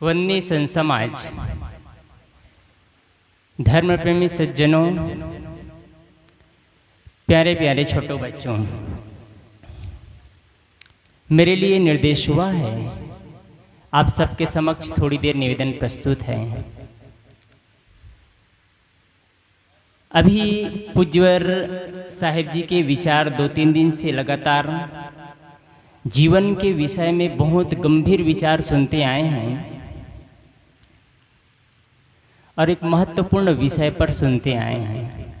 वन्य सन समाज, धर्म प्रेमी सज्जनों, प्यारे प्यारे छोटो बच्चों, मेरे लिए निर्देश हुआ है आप सबके समक्ष थोड़ी देर निवेदन प्रस्तुत है। अभी पूज्यवर साहिब जी के विचार 2-3 दिन से लगातार जीवन के विषय में बहुत गंभीर विचार सुनते आए हैं और एक महत्वपूर्ण विषय पर सुनते आए हैं।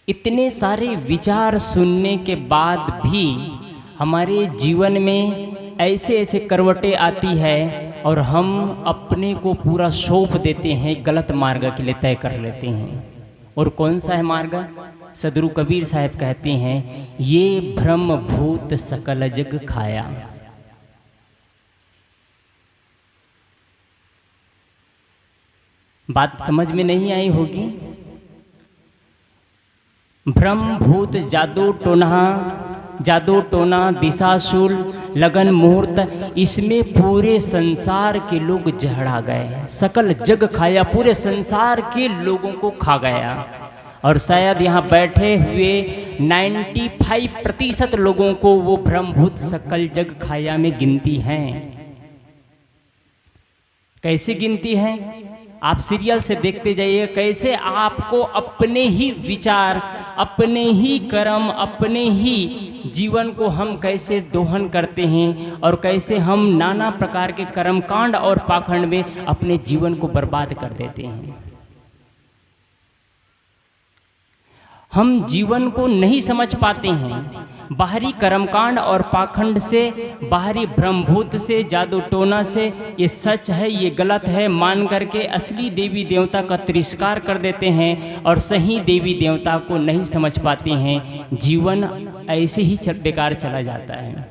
इतने सारे विचार सुनने के बाद भी हमारे जीवन में ऐसे ऐसे करवटें आती है और हम अपने को पूरा सौंप देते हैं, गलत मार्ग के लिए तय कर लेते हैं। और कौन सा है मार्ग? सदगुरु कबीर साहब कहते हैं, ये ब्रह्म भूत सकल जग खाया। बात समझ में नहीं आई होगी। ब्रह्म भूत जादू टोना दिशाशूल लगन मुहूर्त, इसमें पूरे संसार के लोग जहड़ा गए। सकल जग खाया, पूरे संसार के लोगों को खा गया। और शायद यहाँ बैठे हुए 95% लोगों को वो ब्रह्मभूत सकल जग खाया में गिनती हैं। कैसे गिनती हैं? आप सीरियल से देखते जाइए, कैसे आपको अपने ही विचार, अपने ही कर्म, अपने ही जीवन को हम कैसे दोहन करते हैं और कैसे हम नाना प्रकार के कर्मकांड और पाखंड में अपने जीवन को बर्बाद कर देते हैं। हम जीवन को नहीं समझ पाते हैं। बाहरी कर्मकांड और पाखंड से, बाहरी ब्रह्मभूत से, जादू टोना से ये सच है, ये गलत है मान करके असली देवी देवता का तिरस्कार कर देते हैं और सही देवी देवता को नहीं समझ पाते हैं। जीवन ऐसे ही बेकार चला जाता है।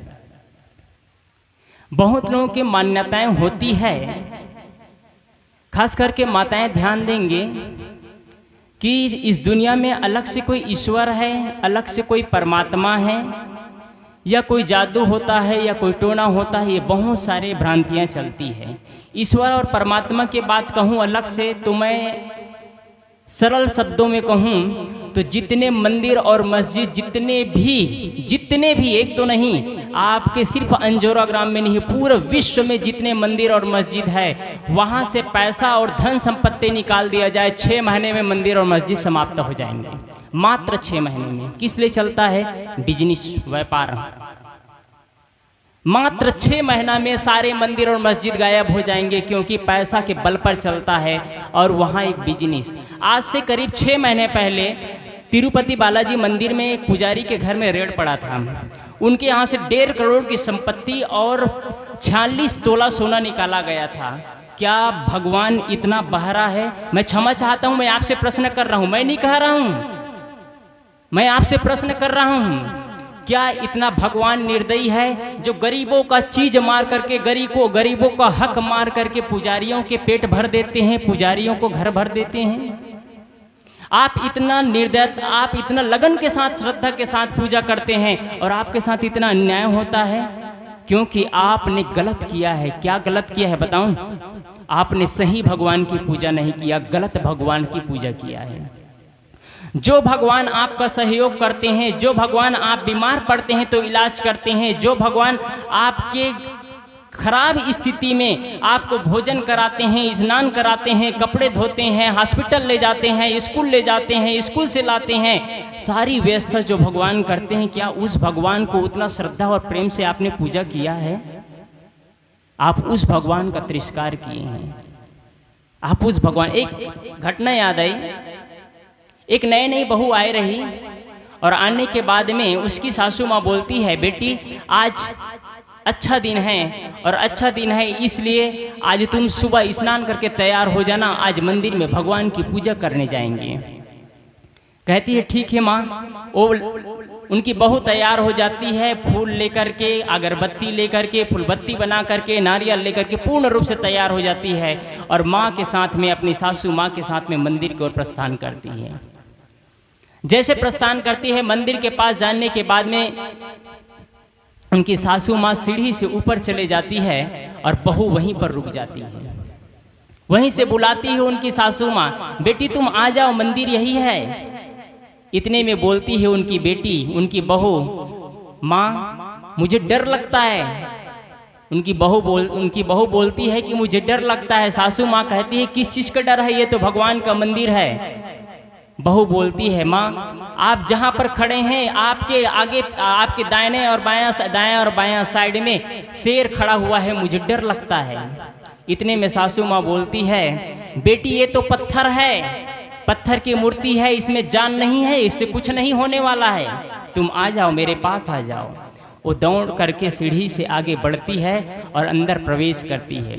बहुत लोगों की मान्यताएं होती है, खास करके माताएं ध्यान देंगे कि इस दुनिया में अलग से कोई ईश्वर है, अलग से कोई परमात्मा है, या कोई जादू होता है या कोई टोना होता है। ये बहुत सारे भ्रांतियां चलती हैं। ईश्वर और परमात्मा की बात कहूँ अलग से, तो मैं सरल शब्दों में कहूँ तो जितने मंदिर और मस्जिद, जितने भी एक तो नहीं, आपके सिर्फ अंजोरा ग्राम में नहीं, पूरे विश्व में जितने मंदिर और मस्जिद है, वहाँ से पैसा और धन संपत्ति निकाल दिया जाए, 6 महीने में मंदिर और मस्जिद समाप्त हो जाएंगे। मात्र 6 महीने में। किस लिए चलता है? बिजनेस, व्यापार। मात्र 6 महीना में सारे मंदिर और मस्जिद गायब हो जाएंगे, क्योंकि पैसा के बल पर चलता है और वहाँ एक बिजनेस। आज से करीब 6 महीने पहले तिरुपति बालाजी मंदिर में एक पुजारी के घर में रेड पड़ा था। उनके यहाँ से 1.5 करोड़ की संपत्ति और 46 तोला सोना निकाला गया था। क्या भगवान इतना बहरा है? मैं क्षमा चाहता हूँ, मैं आपसे प्रश्न कर रहा हूँ, मैं नहीं कह रहा हूँ, मैं आपसे प्रश्न कर रहा हूँ। क्या इतना भगवान निर्दयी है जो गरीबों का चीज मार करके, गरीबों का हक मार करके पुजारियों के पेट भर देते हैं, पुजारियों को घर भर देते हैं? आप इतना निर्दय, आप इतना लगन के साथ, श्रद्धा के साथ पूजा करते हैं और आपके साथ इतना अन्याय होता है, क्योंकि आपने गलत किया है। क्या गलत किया है बताऊं? आपने सही भगवान की पूजा नहीं किया, गलत भगवान की पूजा किया है। जो भगवान आपका सहयोग करते हैं, जो भगवान आप बीमार पड़ते हैं तो इलाज करते हैं, जो भगवान आपके खराब स्थिति में आपको भोजन कराते हैं, स्नान कराते हैं, कपड़े धोते हैं, हॉस्पिटल ले जाते हैं, स्कूल ले जाते हैं, स्कूल से लाते हैं, सारी व्यवस्था जो भगवान करते हैं, क्या उस भगवान को उतना श्रद्धा और प्रेम से आपने पूजा किया है? आप उस भगवान का तिरस्कार किए हैं। आप उस भगवान, एक घटना याद आई। एक नई बहू आई रही और आने के बाद में उसकी सासू माँ बोलती है, बेटी आज अच्छा दिन है और अच्छा दिन है इसलिए आज तुम सुबह स्नान करके तैयार हो जाना, आज मंदिर में भगवान की पूजा करने जाएंगे। कहती है ठीक है माँ। वो उनकी बहू तैयार हो जाती है, फूल लेकर के, अगरबत्ती लेकर के, फूलबत्ती बना करके, नारियल लेकर के पूर्ण रूप से तैयार हो जाती है और माँ के साथ में, अपनी सासू माँ के साथ में मंदिर की ओर प्रस्थान करती है। जैसे प्रस्थान करती है, मंदिर के पास जाने के बाद में उनकी सासू माँ सीढ़ी से ऊपर चले जाती है और बहू वहीं पर रुक जाती है। वहीं से बुलाती है उनकी सासू माँ, बेटी तुम आ जाओ, मंदिर यही है। इतने में बोलती है उनकी बेटी, उनकी बहू, माँ मुझे डर लगता है। उनकी बहू बोलती है कि मुझे डर लगता है। सासू माँ कहती है किस चीज़ का डर है, ये तो भगवान का मंदिर है। बहू बोलती है माँ आप जहाँ पर खड़े हैं आपके आगे, आपके दाहिने और बायां साइड में शेर खड़ा हुआ है, मुझे डर लगता है। इतने में सासू माँ बोलती है बेटी ये तो पत्थर है, पत्थर की मूर्ति है, इसमें जान नहीं है, इससे कुछ नहीं होने वाला है, तुम आ जाओ, मेरे पास आ जाओ। वो दौड़ करके सीढ़ी से आगे बढ़ती है और अंदर प्रवेश करती है।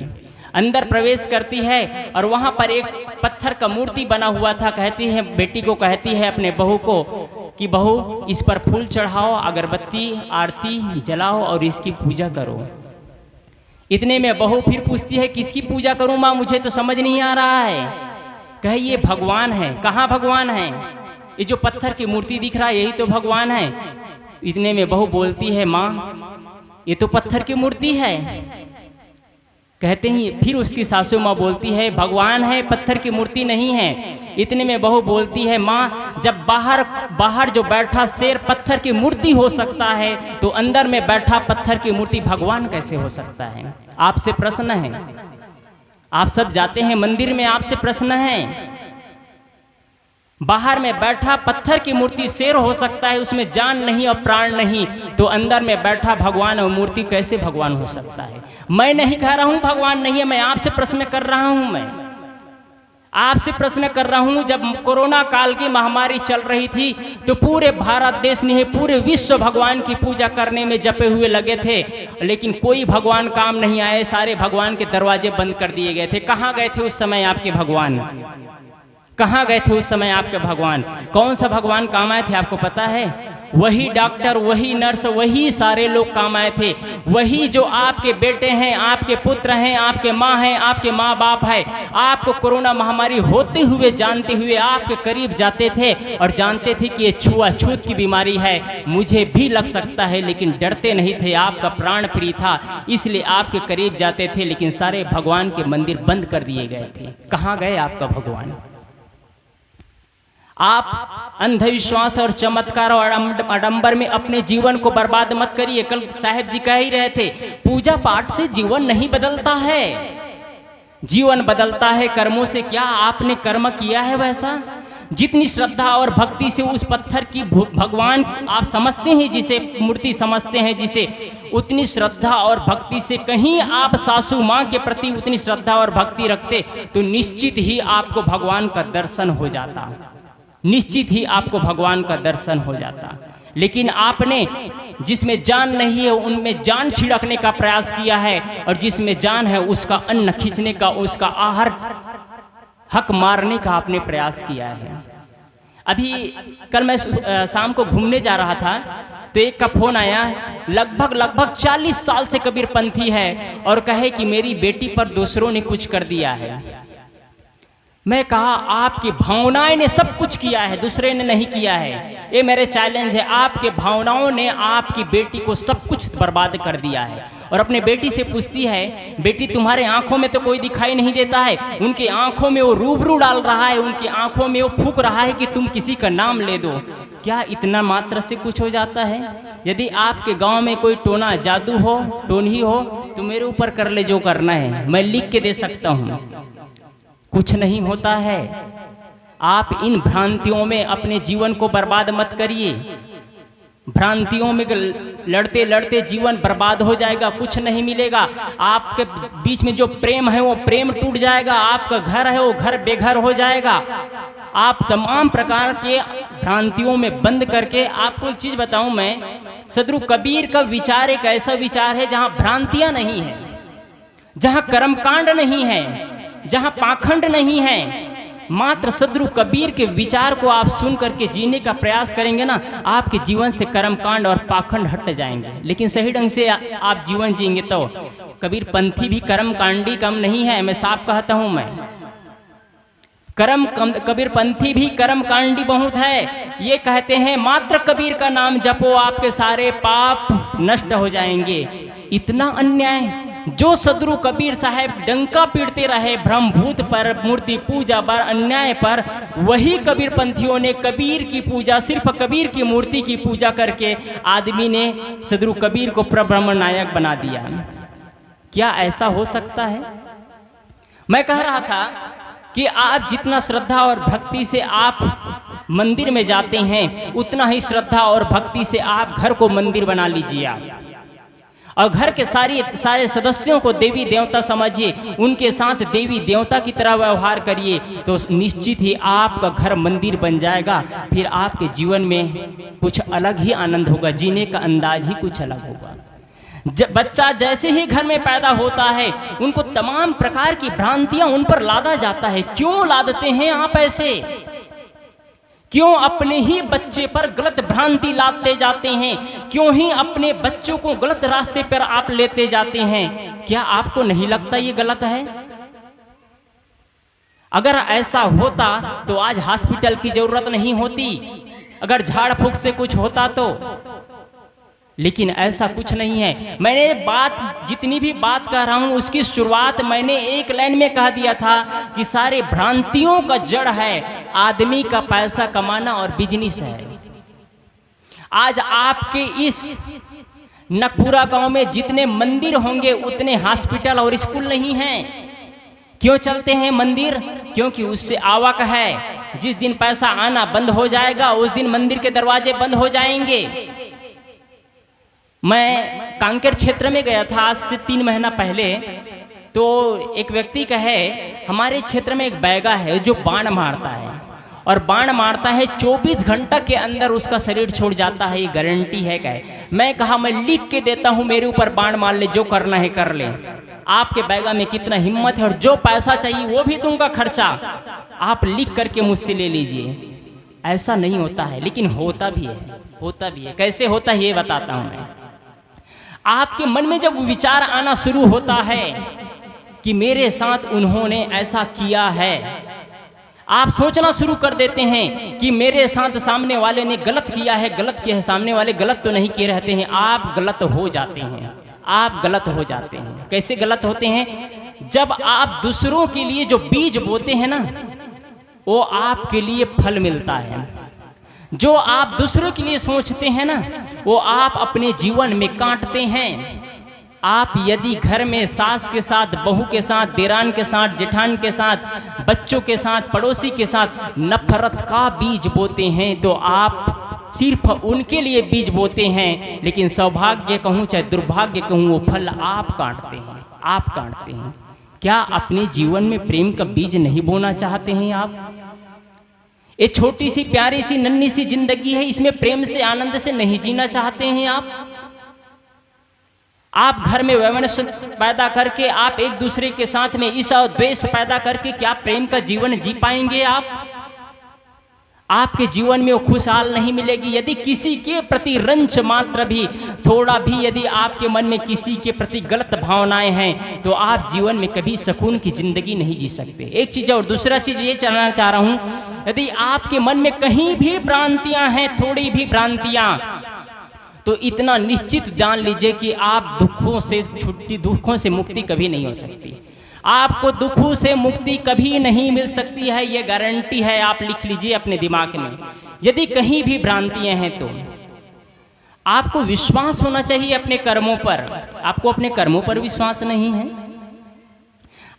अंदर प्रवेश करती है और वहाँ पर एक पत्थर का मूर्ति बना हुआ था। कहती है, बेटी को कहती है अपने बहू को कि बहू इस पर फूल चढ़ाओ, अगरबत्ती आरती जलाओ और इसकी पूजा करो। इतने में बहू फिर पूछती है किसकी पूजा करूं माँ, मुझे तो समझ नहीं आ रहा है। कहे ये भगवान है। कहाँ भगवान है? ये जो पत्थर की मूर्ति दिख रहा है यही तो भगवान है। इतने में बहू बोलती है माँ ये तो पत्थर की मूर्ति है। कहते ही फिर उसकी सासू माँ बोलती है भगवान है, पत्थर की मूर्ति नहीं है। इतने में बहू बोलती है माँ जब बाहर जो बैठा शेर पत्थर की मूर्ति हो सकता है तो अंदर में बैठा पत्थर की मूर्ति भगवान कैसे हो सकता है? आपसे प्रश्न है, आप सब जाते हैं मंदिर में, आपसे प्रश्न है। बाहर में बैठा पत्थर की मूर्ति शेर हो सकता है, उसमें जान नहीं और प्राण नहीं, तो अंदर में बैठा भगवान और मूर्ति कैसे भगवान हो सकता है? मैं नहीं कह रहा हूं भगवान नहीं है, मैं आपसे प्रश्न कर रहा हूं। मैं आपसे प्रश्न कर रहा हूं। जब कोरोना काल की महामारी चल रही थी तो पूरे भारत देश नहीं पूरे विश्व भगवान की पूजा करने में जपे हुए लगे थे, लेकिन कोई भगवान काम नहीं आए, सारे भगवान के दरवाजे बंद कर दिए गए थे। कहाँ गए थे उस समय आपके भगवान? कहाँ गए थे उस समय आपके भगवान? कौन सा भगवान काम आए थे आपको पता है? वही डॉक्टर, वही नर्स, वही सारे लोग काम आए थे। वही जो आपके बेटे हैं, आपके पुत्र हैं, आपके माँ हैं, आपके माँ बाप है, आपको कोरोना महामारी होते हुए जानते हुए आपके करीब जाते थे और जानते थे कि ये छुआछूत की बीमारी है, मुझे भी लग सकता है, लेकिन डरते नहीं थे। आपका प्राण प्रिय था इसलिए आपके करीब जाते थे, लेकिन सारे भगवान के मंदिर बंद कर दिए गए थे। कहाँ गए आपका भगवान? आप अंधविश्वास और चमत्कार और आडंबर में अपने जीवन को बर्बाद मत करिए। कल साहब जी कह ही रहे थे पूजा पाठ से जीवन नहीं बदलता है, जीवन बदलता है कर्मों से। क्या आपने कर्म किया है वैसा? जितनी श्रद्धा और भक्ति से उस पत्थर की भगवान आप समझते हैं, जिसे मूर्ति समझते हैं जिसे, उतनी श्रद्धा और भक्ति से कहीं आप सासू माँ के प्रति उतनी श्रद्धा और भक्ति रखते तो निश्चित ही आपको भगवान का दर्शन हो जाता, निश्चित ही आपको भगवान का दर्शन हो जाता। लेकिन आपने जिसमें जान नहीं है उनमें जान छिड़कने का प्रयास किया है, और जिसमें जान है उसका अन्न खींचने का, उसका आहार हक मारने का आपने प्रयास किया है। अभी कल मैं शाम को घूमने जा रहा था तो एक का फोन आया, लगभग 40 साल से कबीरपंथी है और कहे कि मेरी बेटी पर दूसरों ने कुछ कर दिया है। मैं कहा आपकी भावनाएं ने सब कुछ किया है, दूसरे ने नहीं किया है। ये मेरे चैलेंज है, आपके भावनाओं ने आपकी बेटी को सब कुछ बर्बाद कर दिया है। और अपने बेटी से पूछती है बेटी तुम्हारे आंखों में तो कोई दिखाई नहीं देता है, उनकी आंखों में वो रूबरू डाल रहा है, उनकी आंखों में वो फूंक रहा है कि तुम किसी का नाम ले दो। क्या इतना मात्र से कुछ हो जाता है? यदि आपके गांव में कोई टोना जादू हो, टोनी हो, तो मेरे ऊपर कर ले जो करना है, मैं लिख के दे सकता हूँ। कुछ नहीं होता है। आप इन भ्रांतियों में अपने जीवन को बर्बाद मत करिए। भ्रांतियों में लड़ते लड़ते जीवन बर्बाद हो जाएगा, कुछ नहीं मिलेगा। आपके बीच में जो प्रेम है वो प्रेम टूट जाएगा, आपका घर है वो घर बेघर हो जाएगा। आप तमाम प्रकार के भ्रांतियों में बंद करके, आपको एक चीज बताऊं मैं, सदगुरु कबीर का विचार एक ऐसा विचार है जहां भ्रांतियां नहीं है, जहां कर्मकांड नहीं है, जहां पाखंड नहीं है। मात्र सदगुरु कबीर के विचार को आप सुन करके जीने का प्रयास करेंगे ना, आपके जीवन से कर्मकांड और पाखंड हट जाएंगे। लेकिन सही ढंग से आप जीवन जिएंगे तो। कबीर पंथी भी कर्मकांडी कम नहीं है, मैं साफ कहता हूं। मैं कबीरपंथी भी कर्म कांडी बहुत है। ये कहते हैं मात्र कबीर का नाम जपो आपके सारे पाप नष्ट हो जाएंगे। इतना अन्याय! जो सदगुरु कबीर साहब डंका पीटते रहे ब्रह्मभूत पर, मूर्ति पूजा पर, अन्याय पर, वही कबीरपंथियों ने कबीर की पूजा, सिर्फ कबीर की मूर्ति की पूजा करके आदमी ने सदगुरु कबीर को प्रब्रह्म नायक बना दिया। क्या ऐसा हो सकता है? मैं कह रहा था कि आप जितना श्रद्धा और भक्ति से आप मंदिर में जाते हैं, उतना ही श्रद्धा और भक्ति से आप घर को मंदिर बना लीजिए आप, और घर के सारे सदस्यों को देवी देवता समझिए, उनके साथ देवी देवता की तरह व्यवहार करिए, तो निश्चित ही आपका घर मंदिर बन जाएगा। फिर आपके जीवन में कुछ अलग ही आनंद होगा, जीने का अंदाज ही कुछ अलग होगा। बच्चा जैसे ही घर में पैदा होता है, उनको तमाम प्रकार की भ्रांतियां उन पर लादा जाता है। क्यों लादते हैं आप ऐसे? क्यों अपने ही बच्चे पर गलत भ्रांति लादते जाते हैं? क्यों ही अपने बच्चों को गलत रास्ते पर आप लेते जाते हैं? क्या आपको नहीं लगता ये गलत है? अगर ऐसा होता तो आज हॉस्पिटल की जरूरत नहीं होती, अगर झाड़ फूक से कुछ होता तो। लेकिन ऐसा कुछ नहीं है। मैंने जितनी भी बात कह रहा हूं, उसकी शुरुआत मैंने एक लाइन में कह दिया था कि सारे भ्रांतियों का जड़ है आदमी का पैसा कमाना और बिजनेस है। आज आपके इस नकपुरा गांव में जितने मंदिर होंगे उतने हॉस्पिटल और स्कूल नहीं हैं। क्यों चलते हैं मंदिर? क्योंकि उससे आवक है। जिस दिन पैसा आना बंद हो जाएगा, उस दिन मंदिर के दरवाजे बंद हो जाएंगे। मैं कांकेर क्षेत्र में गया था आज से 3 महीना पहले, तो एक व्यक्ति का है, हमारे क्षेत्र में एक बैगा है जो बाण मारता है, और बाण मारता है 24 घंटा के अंदर उसका शरीर छोड़ जाता है। ये गारंटी है क्या? मैं कहा मैं लिख के देता हूँ, मेरे ऊपर बाण मार ले, जो करना है कर ले। आपके बैगा में कितना हिम्मत है, और जो पैसा चाहिए वो भी दूंगा खर्चा, आप लिख करके मुझसे ले लीजिए। ऐसा नहीं होता है, लेकिन होता भी है, होता भी है। कैसे होता है ये बताता हूँ मैं। आपके मन में जब विचार आना शुरू होता है कि मेरे साथ उन्होंने ऐसा किया है, आप सोचना शुरू कर देते हैं कि मेरे साथ सामने वाले ने गलत किया है, गलत किया है। सामने वाले गलत तो नहीं किए रहते हैं, आप गलत हो जाते हैं, आप गलत हो जाते हैं। कैसे गलत होते हैं? जब आप दूसरों के लिए जो बीज बोते हैं ना, वो आपके लिए फल मिलता है। जो आप दूसरों के लिए सोचते हैं ना, वो आप अपने जीवन में काटते हैं। आप यदि घर में सास के साथ, बहू के साथ, देरान के साथ, जेठान के साथ, बच्चों के साथ, पड़ोसी के साथ नफरत का बीज बोते हैं, तो आप सिर्फ उनके लिए बीज बोते हैं, लेकिन सौभाग्य कहूँ चाहे दुर्भाग्य कहूँ, वो फल आप काटते हैं, आप काटते हैं। क्या अपने जीवन में प्रेम का बीज नहीं बोना चाहते हैं आप? ये छोटी सी प्यारी सी नन्ही सी जिंदगी है, इसमें प्रेम से आनंद से नहीं जीना चाहते हैं आप घर में वैमनस्य पैदा करके, आप एक दूसरे के साथ में ईर्ष्या और द्वेष पैदा करके क्या प्रेम का जीवन जी पाएंगे आप? आपके जीवन में वो खुशहाल नहीं मिलेगी। यदि किसी के प्रति रंच मात्र भी, थोड़ा भी यदि आपके मन में किसी के प्रति गलत भावनाएं हैं, तो आप जीवन में कभी सुकून की जिंदगी नहीं जी सकते। एक चीज, और दूसरा चीज ये जानना चाह रहा हूं, यदि आपके मन में कहीं भी भ्रांतियां हैं, थोड़ी भी भ्रांतियां, तो इतना निश्चित जान लीजिए कि आप दुखों से मुक्ति कभी नहीं हो सकती। आपको दुखों से मुक्ति कभी नहीं मिल सकती है, ये गारंटी है। आप लिख लीजिए अपने दिमाग में। यदि कहीं भी भ्रांतियां हैं तो आपको विश्वास होना चाहिए अपने कर्मों पर। आपको अपने कर्मों पर विश्वास नहीं है।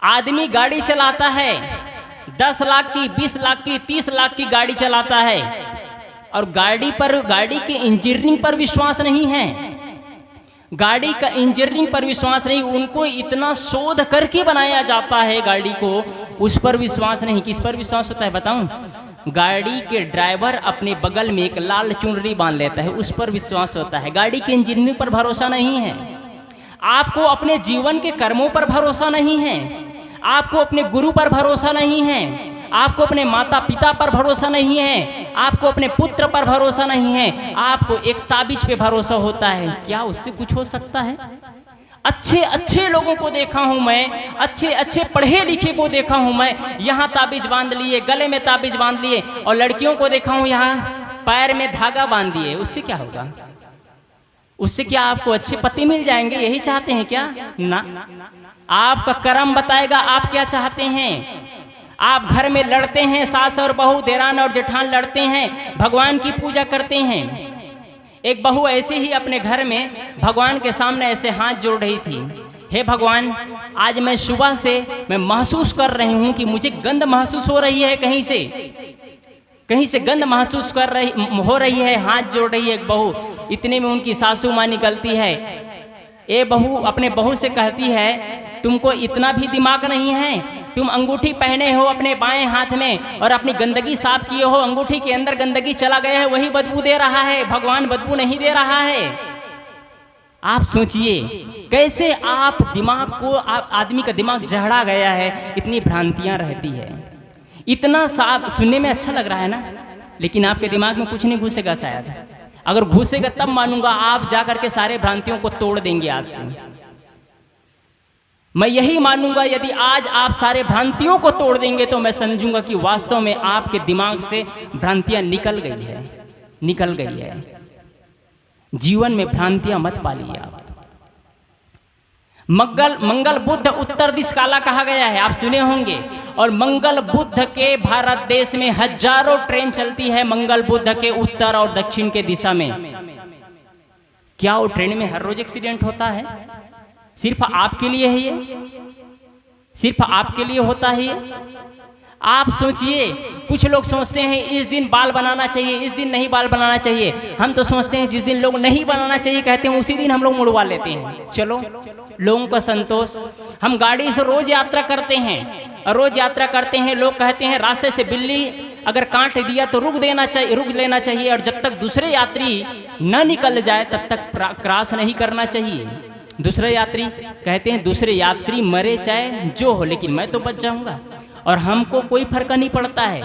आदमी गाड़ी चलाता है, 10 लाख की, 20 लाख की, 30 लाख की गाड़ी चलाता है, और गाड़ी के इंजीनियरिंग पर विश्वास नहीं है, गाड़ी का इंजीनियरिंग पर विश्वास नहीं। उनको इतना शोध करके बनाया जाता है गाड़ी को, उस पर विश्वास नहीं। किस पर विश्वास होता है बताऊं? गाड़ी के ड्राइवर अपने बगल में एक लाल चुनरी बांध लेता है, उस पर विश्वास होता है। गाड़ी के इंजीनियरिंग पर भरोसा नहीं है। आपको अपने जीवन के कर्मों पर भरोसा नहीं है, आपको अपने गुरु पर भरोसा नहीं है, आपको अपने माता पिता पर भरोसा नहीं है, आपको अपने पुत्र पर भरोसा नहीं है, आपको एक ताबीज पे भरोसा होता है। क्या उससे कुछ हो सकता है? अच्छे अच्छे लोगों को देखा हूं मैं, अच्छे अच्छे पढ़े लिखे को देखा हूं मैं, यहाँ ताबीज बांध लिए, गले में ताबीज बांध लिए, और लड़कियों को देखा हूं यहाँ पैर में धागा बांध दिए। उससे क्या होगा? उससे क्या आपको अच्छे पति मिल जाएंगे? यही चाहते हैं क्या? ना, आपका कर्म बताएगा आप क्या चाहते हैं। आप घर में लड़ते हैं, सास और बहू, देरान और जेठान लड़ते हैं, भगवान की पूजा करते हैं। एक बहू ऐसे ही अपने घर में भगवान के सामने ऐसे हाथ जोड़ रही थी, हे भगवान, आज मैं सुबह से मैं महसूस कर रही हूँ कि मुझे गंध महसूस हो रही है, कहीं से गंध महसूस हो रही है। हाथ जोड़ रही है एक बहू। इतने में उनकी सासू माँ निकलती है। ये बहू अपने बहू से कहती है, तुमको इतना भी दिमाग नहीं है? तुम अंगूठी पहने हो अपने बाएं हाथ में और अपनी गंदगी साफ किए हो, अंगूठी के अंदर गंदगी चला गया है, वही बदबू दे रहा है, भगवान बदबू नहीं दे रहा है। आप सोचिए कैसे आप दिमाग को, आदमी का दिमाग जहड़ा गया है, इतनी भ्रांतियां रहती है। इतना साफ सुनने में अच्छा लग रहा है ना, लेकिन आपके दिमाग में कुछ नहीं घुसेगा शायद। अगर घुसेगा तब मानूंगा, आप जाकर के सारे भ्रांतियों को तोड़ देंगे आज से। मैं यही मानूंगा, यदि आज आप सारे भ्रांतियों को तोड़ देंगे तो मैं समझूंगा कि वास्तव में आपके दिमाग से भ्रांतियां निकल गई है। जीवन में भ्रांतियां मत पालिए आप। मंगल बुध उत्तर दिश काला कहा गया है, आप सुने होंगे। और मंगल बुध के भारत देश में हजारों ट्रेन चलती है मंगल बुध के उत्तर और दक्षिण के दिशा में। क्या वो ट्रेन में हर रोज एक्सीडेंट होता है? सिर्फ आपके लिए है ये? सिर्फ आपके लिए होता है ये? आप सोचिए, कुछ लोग सोचते हैं इस दिन बाल बनाना चाहिए, इस दिन नहीं बाल बनाना चाहिए। हम तो सोचते हैं जिस दिन लोग नहीं बनाना चाहिए कहते हैं, उसी दिन हम लोग मुड़वा लेते हैं। चलो, लोगों का संतोष। हम गाड़ी से रोज यात्रा करते हैं, और रोज यात्रा करते हैं, लोग कहते हैं रास्ते से बिल्ली अगर काट दिया तो रुक लेना चाहिए, और जब तक दूसरे यात्री न निकल जाए तब तक क्रॉस नहीं करना चाहिए। दूसरे यात्री कहते हैं दूसरे यात्री मरे चाहे जो हो, लेकिन मैं तो बच जाऊंगा, और हमको कोई फर्क नहीं पड़ता है।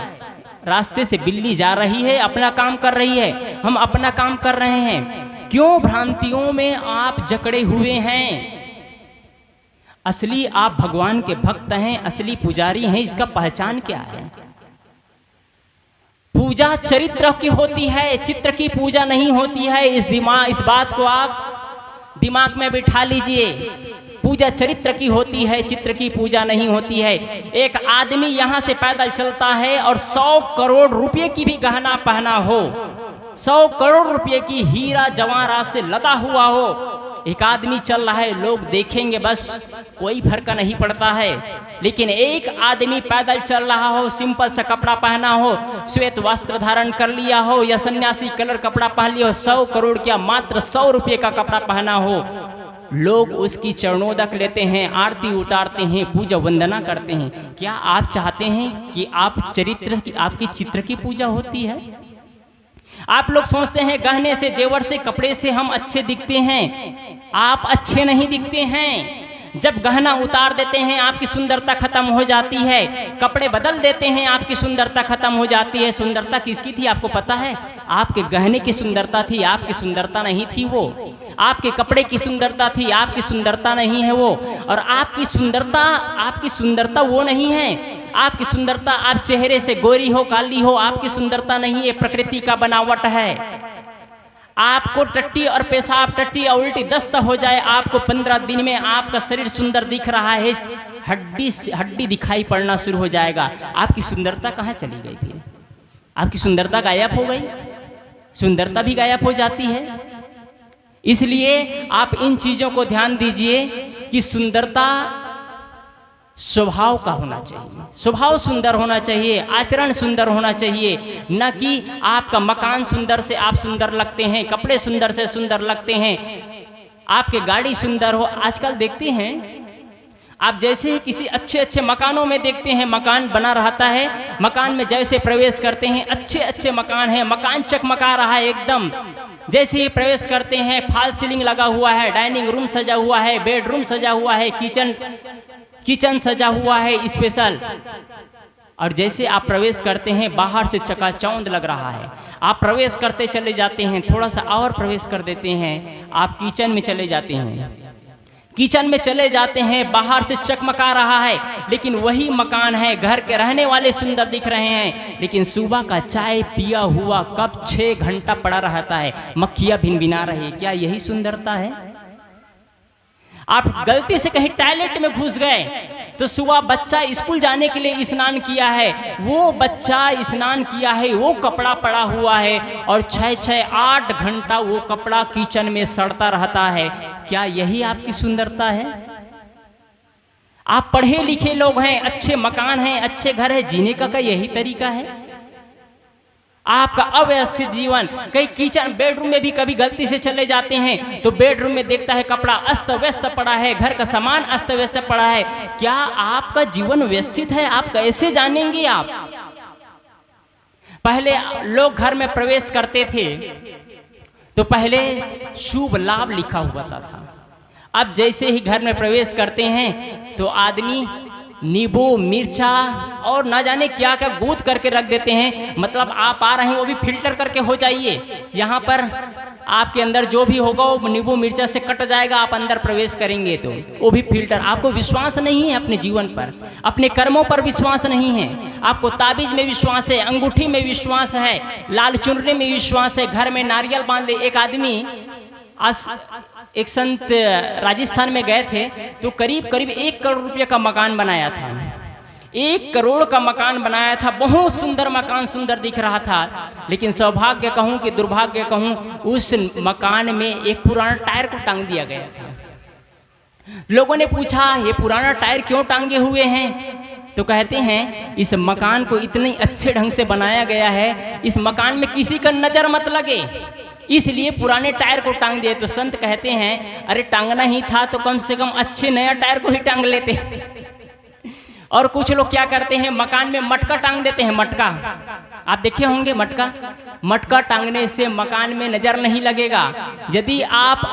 रास्ते से बिल्ली जा रही है, अपना काम कर रही है, हम अपना काम कर रहे हैं। क्यों भ्रांतियों में आप जकड़े हुए हैं? असली आप भगवान के भक्त हैं, असली पुजारी हैं, इसका पहचान क्या है? पूजा चरित्र की होती है, चित्र की पूजा नहीं होती है। इस बात को आप दिमाग में बिठा लीजिए। पूजा चरित्र की होती है, चित्र की पूजा नहीं होती है। एक आदमी यहाँ से पैदल चलता है और 100 करोड़ रुपए की भी गहना पहना हो, 100 करोड़ रुपए की हीरा जवाहरात से लदा हुआ हो, एक आदमी चल रहा है, लोग देखेंगे बस, कोई फर्क नहीं पड़ता है। लेकिन एक आदमी पैदल चल रहा हो, सिंपल सा कपड़ा पहना हो, श्वेत वस्त्र धारण कर लिया हो, या सन्यासी कलर कपड़ा पहन लिया हो, 100 करोड़ क्या मात्र 100 रुपये का कपड़ा पहना हो, लोग उसकी चरणोदक लेते हैं, आरती उतारते हैं, पूजा वंदना करते हैं। क्या आप चाहते हैं कि आपकी चित्र की पूजा होती है? आप लोग सोचते हैं गहने से, जेवर से, कपड़े से हम अच्छे दिखते हैं। आप अच्छे नहीं दिखते हैं। जब गहना उतार देते हैं आपकी सुंदरता खत्म हो जाती है, कपड़े बदल देते हैं आपकी सुंदरता खत्म हो जाती है। सुंदरता किसकी थी आपको पता है? आपके गहने की सुंदरता थी, आपकी सुंदरता नहीं थी वो। आपके कपड़े की सुंदरता थी, आपकी सुंदरता नहीं है वो। और आपकी सुंदरता वो नहीं है। आपकी सुंदरता, आप चेहरे से गोरी हो काली हो, आपकी सुंदरता नहीं है, प्रकृति का बनावट है। आपको टट्टी और पेशाब, टट्टी और उल्टी दस्त हो जाए, आपको 15 दिन में आपका शरीर सुंदर दिख रहा है, हड्डी दिखाई पड़ना शुरू हो जाएगा। आपकी सुंदरता कहाँ चली गई? फिर आपकी सुंदरता गायब हो गई। सुंदरता भी गायब हो जाती है। इसलिए आप इन चीजों को ध्यान दीजिए कि सुंदरता स्वभाव का होना चाहिए, स्वभाव सुंदर होना चाहिए, आचरण सुंदर होना चाहिए। न कि आपका मकान सुंदर से आप सुंदर लगते हैं, कपड़े सुंदर से सुंदर लगते हैं, आपके गाड़ी सुंदर हो। आजकल देखते हैं आप, जैसे ही किसी अच्छे मकानों में देखते हैं, मकान बना रहता है, मकान में जैसे प्रवेश करते हैं, अच्छे मकान है, मकान चकमका रहा है एकदम। जैसे ही प्रवेश करते हैं, फॉल सीलिंग लगा हुआ है, डाइनिंग रूम सजा हुआ है, बेडरूम सजा हुआ है, किचन सजा हुआ है स्पेशल। और जैसे आप प्रवेश करते हैं, बाहर से चकाचौंध लग रहा है। आप प्रवेश करते चले जाते हैं, थोड़ा सा और प्रवेश कर देते हैं, आप किचन में चले जाते हैं। किचन में चले जाते हैं, बाहर से चकमका रहा है, लेकिन वही मकान है, घर के रहने वाले सुंदर दिख रहे हैं, लेकिन सुबह का चाय पिया हुआ कप 6 घंटा पड़ा रहता है, मक्खियां भिनभिना रही। क्या यही सुंदरता है? आप गलती से कहीं टॉयलेट में घुस गए तो सुबह बच्चा स्कूल जाने के लिए स्नान किया है, वो बच्चा स्नान किया है, वो कपड़ा पड़ा हुआ है और 6-8 घंटा वो कपड़ा किचन में सड़ता रहता है। क्या यही आपकी सुंदरता है? आप पढ़े लिखे लोग हैं, अच्छे मकान हैं, अच्छे घर है, जीने का यही तरीका है? आपका अव्यवस्थित जीवन, कई किचन बेडरूम में भी कभी गलती से चले जाते हैं तो बेडरूम में देखता है कपड़ा अस्त व्यस्त पड़ा है, घर का सामान अस्त व्यस्त पड़ा है। क्या आपका जीवन व्यवस्थित है? आप कैसे जानेंगे? आप पहले लोग घर में प्रवेश करते थे तो पहले शुभ लाभ लिखा हुआ था। अब जैसे ही घर में प्रवेश करते हैं तो आदमी नींबू मिर्चा और ना जाने क्या क्या गूंथ करके रख देते हैं। मतलब आप आ रहे हैं वो भी फिल्टर करके हो जाइए, यहाँ पर आपके अंदर जो भी होगा वो नींबू मिर्चा से कट जाएगा। आप अंदर प्रवेश करेंगे तो वो भी फिल्टर। आपको विश्वास नहीं है अपने जीवन पर, अपने कर्मों पर विश्वास नहीं है, आपको ताबीज में विश्वास है, अंगूठी में विश्वास है, लाल चुनरी में विश्वास है, घर में नारियल बांध ले। एक आदमी एक संत राजस्थान में गए थे तो करीब 1 करोड़ रुपये का मकान बनाया था। 1 करोड़ का मकान बनाया था, बहुत सुंदर मकान, सुंदर दिख रहा था। लेकिन सौभाग्य कहूँ कि दुर्भाग्य कहूँ, उस मकान में एक पुराना टायर को टांग दिया गया था। लोगों ने पूछा ये पुराना टायर क्यों टांगे हुए हैं? तो कहते हैं इस मकान को इतने अच्छे ढंग से बनाया गया है, इस मकान में किसी का नजर मत लगे, इसलिए पुराने टायर को टांग दिए। तो संत कहते हैं अरे टांगना ही था तो कम से कम अच्छे नया टायर को ही टांग लेते। और कुछ लोग क्या करते हैं, मकान में मटका टांग देते हैं। मटका आप देखे होंगे, मटका टांगने से मकान में नजर नहीं लगेगा। यदि आप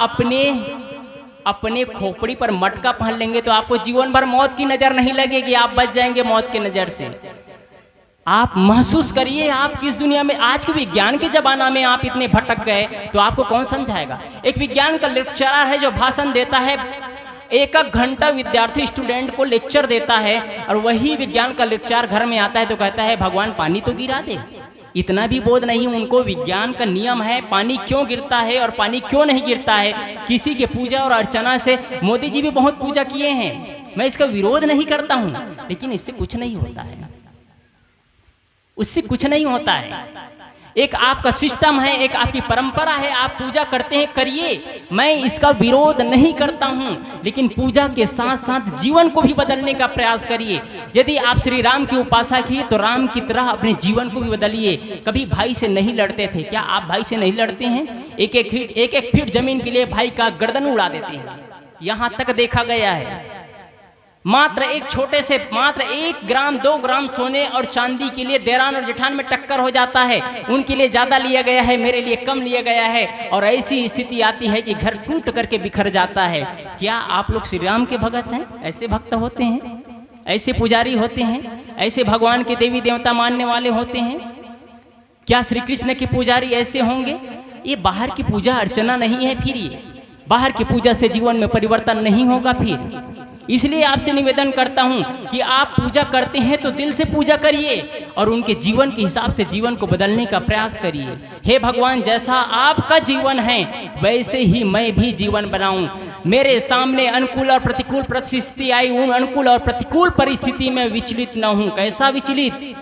अपने खोपड़ी पर मटका पहन लेंगे तो आपको जीवन भर मौत की नजर नहीं लगेगी, आप बच जाएंगे मौत की नजर से। आप महसूस करिए आप किस दुनिया में, आज के विज्ञान के जमाना में आप इतने भटक गए तो आपको कौन समझाएगा। एक विज्ञान का लेक्चरर है जो भाषण देता है, 1 घंटा विद्यार्थी स्टूडेंट को लेक्चर देता है, और वही विज्ञान का लेक्चर घर में आता है तो कहता है भगवान पानी तो गिरा दे। इतना भी बोध नहीं उनको, विज्ञान का नियम है पानी क्यों गिरता है और पानी क्यों नहीं गिरता है। किसी के पूजा और अर्चना से मोदी जी भी बहुत पूजा किए हैं, मैं इसका विरोध नहीं करता हूँ, लेकिन इससे कुछ नहीं होता है, उससे कुछ नहीं होता है। एक आपका सिस्टम है, एक आपकी परंपरा है, आप पूजा करते हैं, करिए, मैं इसका विरोध नहीं करता हूं, लेकिन पूजा के साथ साथ जीवन को भी बदलने का प्रयास करिए। यदि आप श्री राम की उपासना किए तो राम की तरह अपने जीवन को भी बदलिए। कभी भाई से नहीं लड़ते थे, क्या आप भाई से नहीं लड़ते हैं? एक फीट जमीन के लिए भाई का गर्दन उड़ा देते हैं, यहां तक देखा गया है। मात्र 1 ग्राम 2 ग्राम सोने और चांदी के लिए देरान और जेठान में टक्कर हो जाता है, उनके लिए ज्यादा लिया गया है, मेरे लिए कम लिया गया है, और ऐसी स्थिति आती है कि घर टूट करके बिखर जाता है। क्या आप लोग श्री राम के भगत हैं? ऐसे भक्त होते हैं, ऐसे पुजारी होते हैं, ऐसे भगवान के देवी देवता मानने वाले होते हैं? क्या श्री कृष्ण के पुजारी ऐसे होंगे? ये बाहर की पूजा अर्चना नहीं है, फिर ये बाहर की पूजा से जीवन में परिवर्तन नहीं होगा। फिर इसलिए आपसे निवेदन करता हूं कि आप पूजा करते हैं तो दिल से पूजा करिए और उनके जीवन के हिसाब से जीवन को बदलने का प्रयास करिए। हे भगवान, जैसा आपका जीवन है वैसे ही मैं भी जीवन बनाऊं। मेरे सामने अनुकूल और प्रतिकूल परिस्थिति आई, उन अनुकूल और प्रतिकूल परिस्थिति में विचलित न हूं। कैसा विचलित?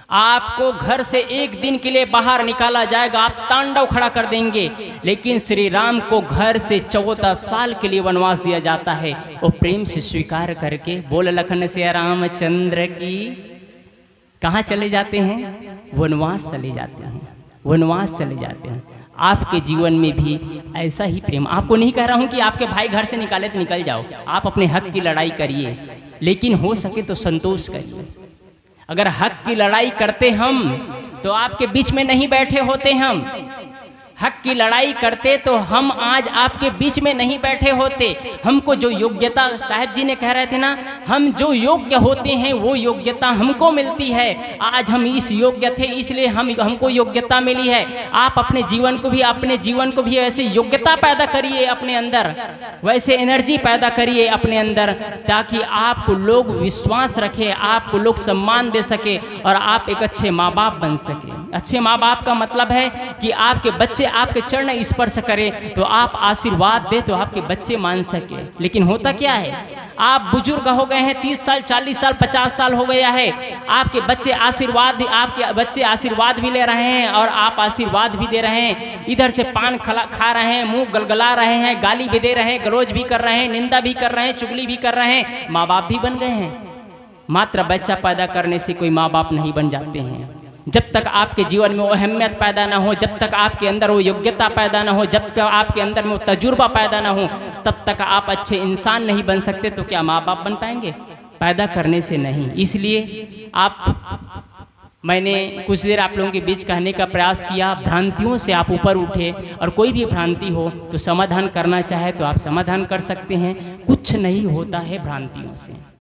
आपको घर से 1 दिन के लिए बाहर निकाला जाएगा, आप तांडव खड़ा कर देंगे, लेकिन श्री राम को घर से 14 साल के लिए वनवास दिया जाता है। वो प्रेम से स्वीकार करके बोल लखन से रामचंद्र की कहाँ चले जाते हैं? वनवास चले जाते हैं, वनवास चले जाते हैं। आपके जीवन में भी ऐसा ही प्रेम, आपको नहीं कह रहा हूँ कि आपके भाई घर से निकाले तो निकल जाओ, आप अपने हक की लड़ाई करिए, लेकिन हो सके तो संतोष करिए। अगर हक की लड़ाई करते हम तो आपके बीच में नहीं बैठे होते हम। हक की लड़ाई करते तो हम आज आपके बीच में नहीं बैठे होते। हमको जो योग्यता, साहब जी ने कह रहे थे ना, हम जो योग्य होते हैं वो योग्यता हमको मिलती है। आज हम इस योग्य थे इसलिए हमको योग्यता मिली है। आप अपने जीवन को भी ऐसे योग्यता पैदा करिए अपने अंदर, वैसे एनर्जी पैदा करिए अपने अंदर, ताकि आपको लोग विश्वास रखें, आपको लोग सम्मान दे सके और आप एक अच्छे माँ बाप बन सके। अच्छे माँ बाप का मतलब है कि आपके बच्चे आपके चरण स्पर्श करें तो आप आशीर्वाद दे तो आपके बच्चे मान सके। लेकिन होता क्या है, आप बुजुर्ग हो गए हैं, 30 साल 40 साल 50 साल हो गया है, आपके बच्चे आशीर्वाद भी ले रहे हैं और आप आशीर्वाद भी दे रहे हैं। इधर से पान खा रहे हैं, मुंह गलगला रहे हैं, गाली भी दे रहे हैं, गलौज भी कर रहे हैं, निंदा भी कर रहे हैं, चुगली भी कर रहे हैं, माँ बाप भी बन गए हैं। मात्र बच्चा पैदा करने से कोई माँ बाप नहीं बन जाते हैं। जब तक आपके जीवन में वो अहमियत पैदा ना हो, जब तक आपके अंदर वो योग्यता पैदा ना हो, जब तक आपके अंदर में वो तजुर्बा पैदा ना हो, तब तक आप अच्छे इंसान नहीं बन सकते। तो क्या माँ बाप बन पाएंगे? पैदा करने से नहीं। इसलिए मैंने कुछ देर आप लोगों के बीच कहने का प्रयास किया, भ्रांतियों से आप ऊपर उठे और कोई भी भ्रांति हो तो समाधान करना चाहे तो आप समाधान कर सकते हैं। कुछ नहीं होता है भ्रांतियों से।